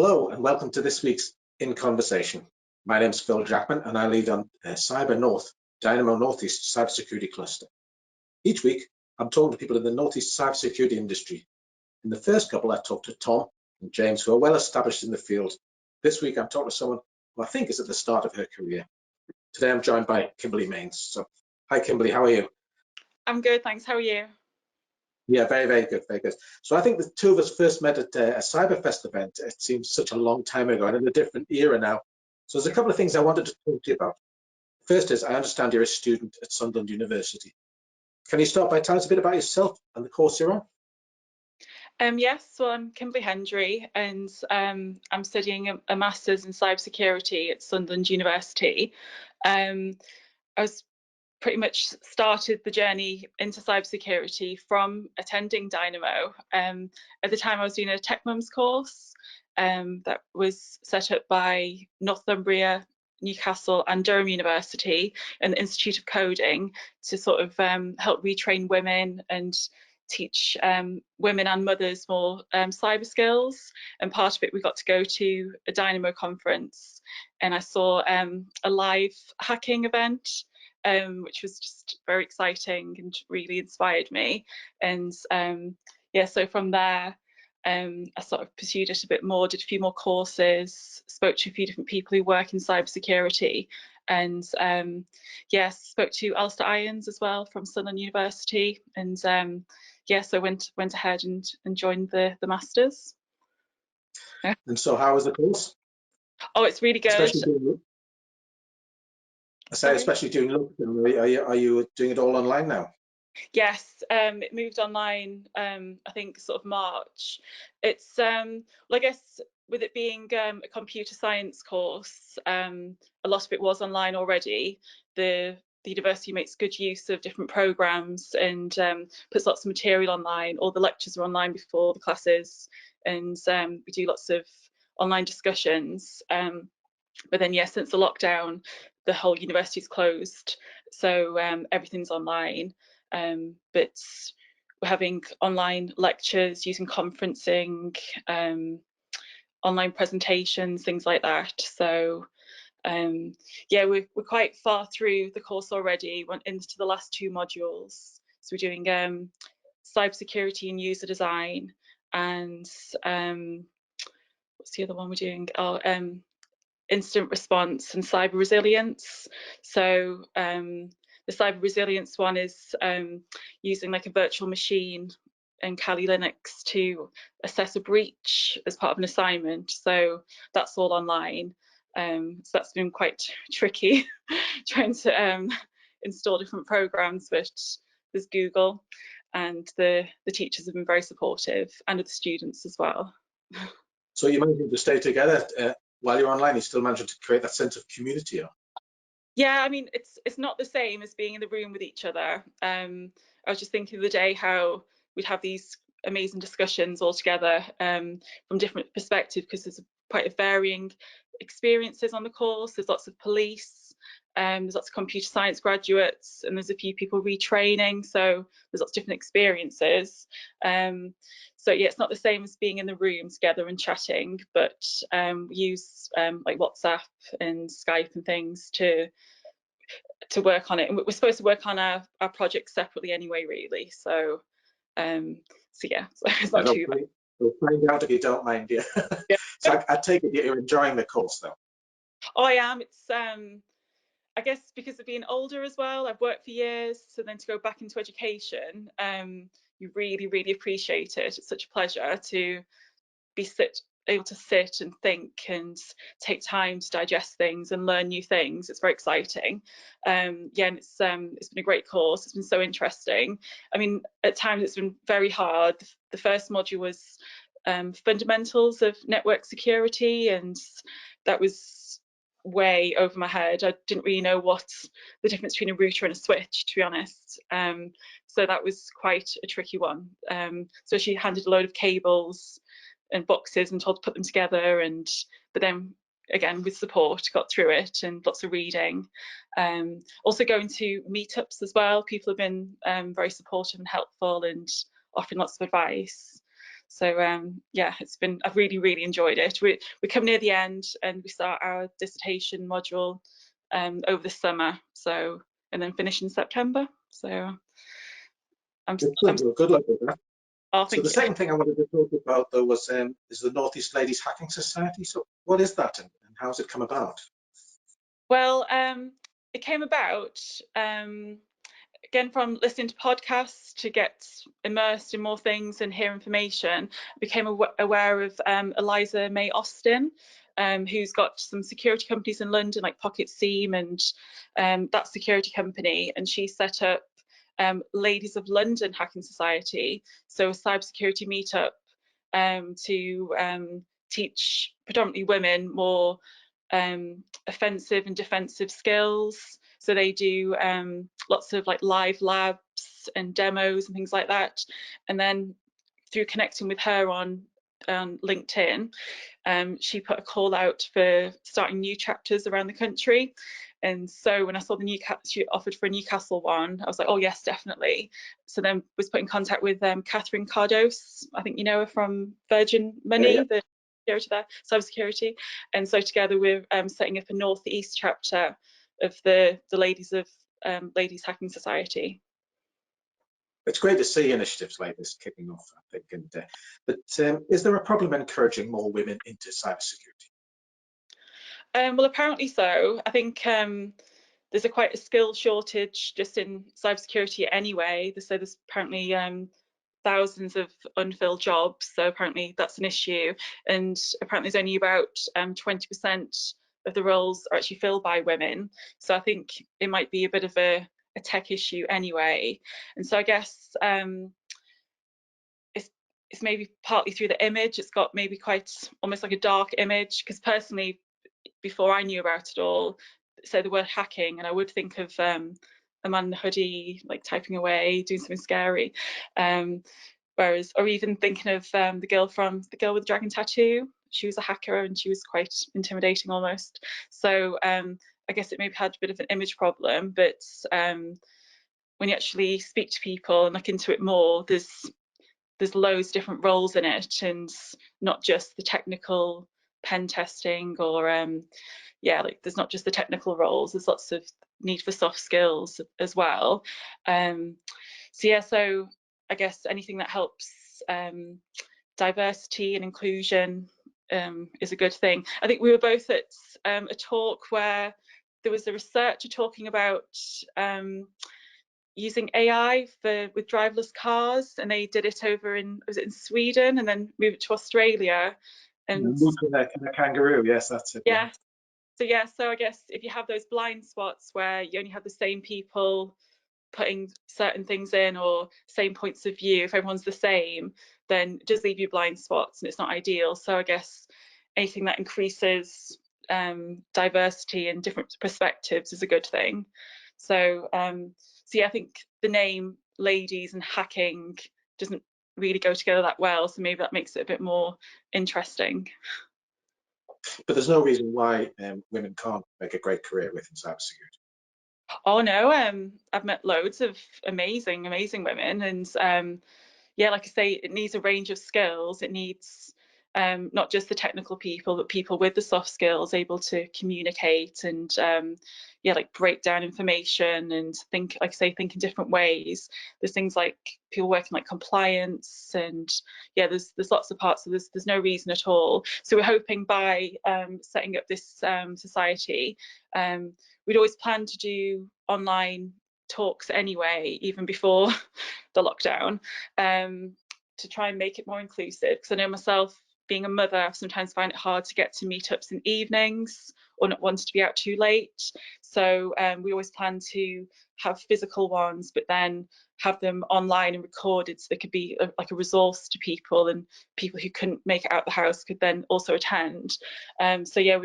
Hello and welcome to this week's In Conversation. My name is Phil Jackman and I lead on CyberNorth, Dynamo Northeast Cybersecurity Cluster. Each week, I'm talking to people in the Northeast cybersecurity industry. In the first couple, I talked to Tom and James, who are well established in the field. This week, I'm talking to someone who I think is at the start of her career. Today, I'm joined by Kimberley Mains. So, hi, Kimberley, how are you? I'm good, thanks. How are you? Yeah, very, very good, very good. So I think the two of us first met at a Cyberfest event. It seems such a long time ago and in a different era now. So there's a couple of things I wanted to talk to you about. First is, I understand you're a student at Sunderland University. Can you start by telling us a bit about yourself and the course you're on? Yes, so I'm Kimberley Hendry and I'm studying a Master's in Cybersecurity at Sunderland University. I was pretty much started the journey into cybersecurity from attending Dynamo. At the time I was doing a Tech Mums course that was set up by Northumbria, Newcastle and Durham University and the Institute of Coding to sort of help retrain women and teach women and mothers more cyber skills. And part of it, we got to go to a Dynamo conference and I saw a live hacking event, which was just very exciting and really inspired me. And yeah, so from there, I sort of pursued it a bit more, did a few more courses, spoke to a few different people who work in cybersecurity, and yes, spoke to Alistair Irons as well from Sunderland University, and yeah, so went ahead and joined the Masters. Yeah. And so how was the course? Oh, it's really good. Especially doing lockdown. Are you doing it all online now? Yes, it moved online, I think sort of March. It's, well, I guess with it being a computer science course, a lot of it was online already. The university makes good use of different programs and puts lots of material online. All the lectures are online before the classes, and we do lots of online discussions. But then, yeah, since the lockdown, the whole university's closed, so everything's online. But we're having online lectures using conferencing, online presentations, things like that. So yeah, we're quite far through the course already, went into the last two modules. So we're doing cybersecurity and user design, and what's the other one we're doing? Oh, incident response and cyber resilience. So the cyber resilience one is using like a virtual machine and Kali Linux to assess a breach as part of an assignment. So that's all online. So that's been quite tricky trying to install different programs, but there's Google, and the teachers have been very supportive, and the students as well. So you managed to stay together while you're online. You still managed to create that sense of community. Yeah, I mean, it's not the same as being in the room with each other. I was just thinking the other day how we'd have these amazing discussions all together from different perspectives, because there's quite a varying experiences on the course. There's lots of police, there's lots of computer science graduates, and there's a few people retraining, so there's lots of different experiences. So yeah, it's not the same as being in the room together and chatting, but we use like WhatsApp and Skype and things to work on it. And we're supposed to work on our projects separately anyway, really. So so yeah, so it's not too bad. We'll find out if you don't mind, yeah. Yeah. So I take it you're enjoying the course though. Oh, I am. It's I guess because of being older as well, I've worked for years, so then to go back into education, you really, really appreciate it. It's such a pleasure to be able to sit and think and take time to digest things and learn new things. It's very exciting. Yeah, and it's been a great course. It's been so interesting. I mean, at times it's been very hard. The first module was fundamentals of network security, and that was way over my head. I didn't really know what the difference between a router and a switch, to be honest. So that was quite a tricky one. So she handed a load of cables and boxes and told to put them together, but then again with support got through it, and lots of reading. Also going to meetups as well. People have been very supportive and helpful and offering lots of advice. So yeah, I've really enjoyed it. We come near the end and we start our dissertation module over the summer, so, and then finish in September. So Good luck with that. Oh, So the thank you. second thing I wanted to talk about, though, was is the Northeast Ladies Hacking Society. So what is that, and how has it come about? Well, it came about again from listening to podcasts to get immersed in more things and hear information. I became aware of Eliza May Austin, who's got some security companies in London like Pocket Seam and that security company, and she set up Ladies of London Hacking Society, so a cybersecurity meetup to teach predominantly women more offensive and defensive skills. So they do lots of like live labs and demos and things like that. And then through connecting with her on LinkedIn, she put a call out for starting new chapters around the country. And so when I saw she offered for a Newcastle one, I was like, oh yes, definitely. So then was put in contact with Catherine Cardos. I think you know her from Virgin Money, Yeah. the security there, cybersecurity. And so together we're setting up a Northeast chapter of the Ladies Hacking Society. It's great to see initiatives like this kicking off, I think. But is there a problem encouraging more women into cybersecurity? Well, apparently so. I think there's quite a skill shortage just in cybersecurity anyway. So there's apparently thousands of unfilled jobs. So apparently that's an issue. And apparently there's only about 20% of the roles are actually filled by women. So I think it might be a bit of a tech issue anyway. And so I guess it's maybe partly through the image. It's got maybe quite almost like a dark image, because personally, before I knew about it all, say the word hacking, and I would think of a man in a hoodie, like typing away, doing something scary. Whereas, or even thinking of the girl with the dragon tattoo. She was a hacker and she was quite intimidating almost. So I guess it maybe had a bit of an image problem, but when you actually speak to people and look into it more, there's loads of different roles in it, and not just the technical pen testing or yeah, like there's not just the technical roles, there's lots of need for soft skills as well. So yeah, so I guess anything that helps diversity and inclusion is a good thing. I think we were both at a talk where there was a researcher talking about using AI with driverless cars, and they did it over in Sweden and then moved it to Australia. And The kangaroo, yes, that's it. yeah, so I guess if you have those blind spots where you only have the same people putting certain things in or same points of view, if everyone's the same, then it does leave you blind spots and it's not ideal. So I guess anything that increases diversity and different perspectives is a good thing. So yeah, I think the name ladies and hacking doesn't really go together that well, so maybe that makes it a bit more interesting. But there's no reason why women can't make a great career within cybersecurity. Oh no, I've met loads of amazing women, and yeah, like I say, it needs a range of skills. It needs not just the technical people, but people with the soft skills, able to communicate and yeah, like break down information and think, like I say, think in different ways. There's things like people working like compliance, and yeah, there's lots of parts. So there's no reason at all. So we're hoping by setting up this society, we'd always planned to do online talks anyway, even before the lockdown, to try and make it more inclusive. Because I know myself, being a mother, I sometimes find it hard to get to meetups in evenings or not wanting to be out too late. So we always plan to have physical ones, but then have them online and recorded, so they could be like a resource to people, and people who couldn't make it out the house could then also attend. So yeah,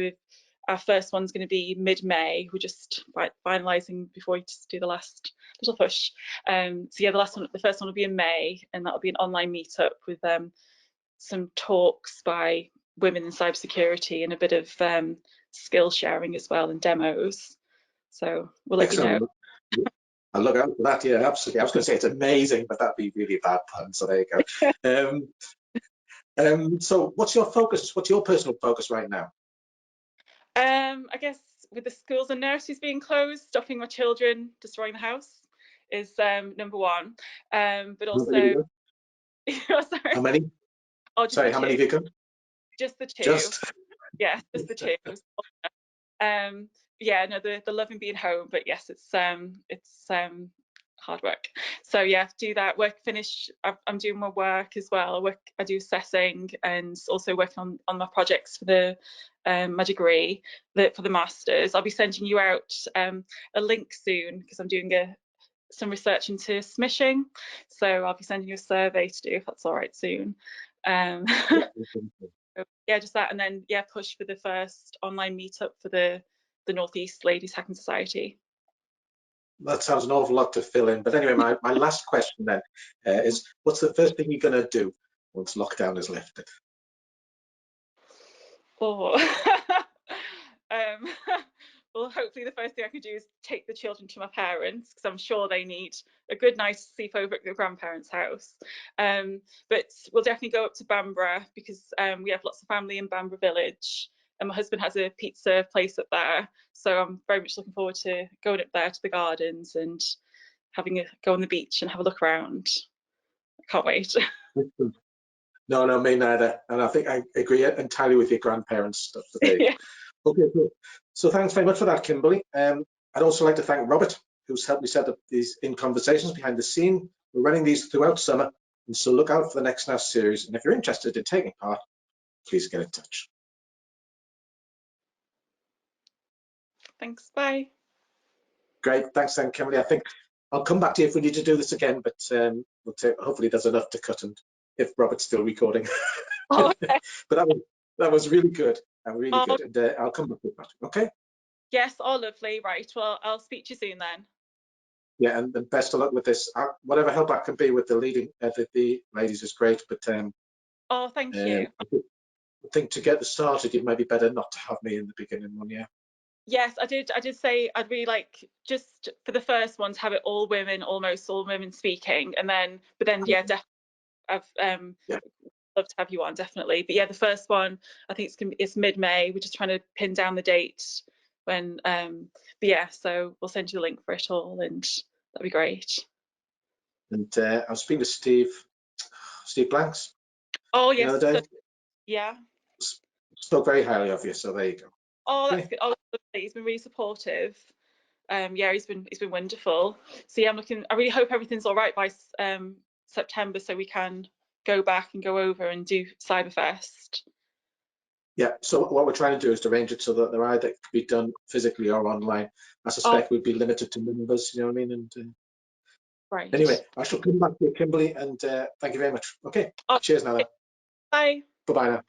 our first one's going to be mid-May. We're just finalising before we just do the last little push. So yeah, the first one will be in May, and that'll be an online meetup with some talks by women in cybersecurity and a bit of skill sharing as well, and demos. So we'll let you know. I'll look out for that. Yeah, absolutely. I was going to say it's amazing, but that'd be really a bad pun. So there you go. So what's your focus? What's your personal focus right now? I guess with the schools and nurseries being closed, stopping my children destroying the house is number one. But also, sorry. How many? Oh, just Sorry, the how two. many have you got? Just the two. Just. Yeah, just the two. Yeah, no, the loving being home, but yes, it's hard work. So yeah, do that work. Finish. I'm doing my work as well. I do assessing and also working on my projects for the my degree for the masters. I'll be sending you out a link soon because I'm doing some research into smishing. So I'll be sending you a survey to do if that's all right soon. Yeah, just that, and then yeah, push for the first online meetup for the Northeast Ladies Hacking Society. That sounds an awful lot to fill in. But anyway, my last question then is, what's the first thing you're going to do once lockdown is lifted? Oh, well, hopefully the first thing I could do is take the children to my parents because I'm sure they need a good nice sleepover at their grandparents' house. But we'll definitely go up to Bamborough because we have lots of family in Bamborough Village, and my husband has a pizza place up there. So I'm very much looking forward to going up there to the gardens and having a go on the beach and have a look around. I can't wait. No, me neither. And I think I agree entirely with your grandparents stuff today. Yeah. Okay, cool. So thanks very much for that, Kimberley. I'd also like to thank Robert, who's helped me set up these in conversations behind the scene. We're running these throughout summer, and so look out for the next NAS series. And if you're interested in taking part, please get in touch. Thanks. Bye. Great. Thanks then, Kimberley. I think I'll come back to you if we need to do this again, but hopefully there's enough to cut, and if Robert's still recording. Okay. But that was really good. Really Oh, good. And I'll come back with that. Okay. yes. Oh, lovely. Right. Well, I'll speak to you soon then. Yeah, and best of luck with this. Whatever help I can be with the ladies is great. But Oh, thank you. I think to get this started, it might be better not to have me in the beginning one. Yeah. Yes, I did say I'd really like just for the first one to have it all women, almost all women speaking, and then yeah, definitely I've Yeah. love to have you on, definitely. But yeah, the first one I think it's mid-May. We're just trying to pin down the date when but yeah, so we'll send you the link for it all, and that'd be great. And I was speaking to Steve Blanks Oh the yes, other day. yeah. Spoke very highly of you, so there you go. Oh, Okay. that's good. Oh, lovely. He's been really supportive. Yeah, he's been wonderful. So yeah, I really hope everything's all right by September, so we can go back and go over and do Cyberfest. Yeah. So what we're trying to do is to arrange it so that they're either can be done physically or online. I suspect we'd be limited to numbers. You know what I mean? And Right. anyway, I shall come back to you, Kimberley, and thank you very much. Okay. Oh, Cheers now. bye. Bye bye now.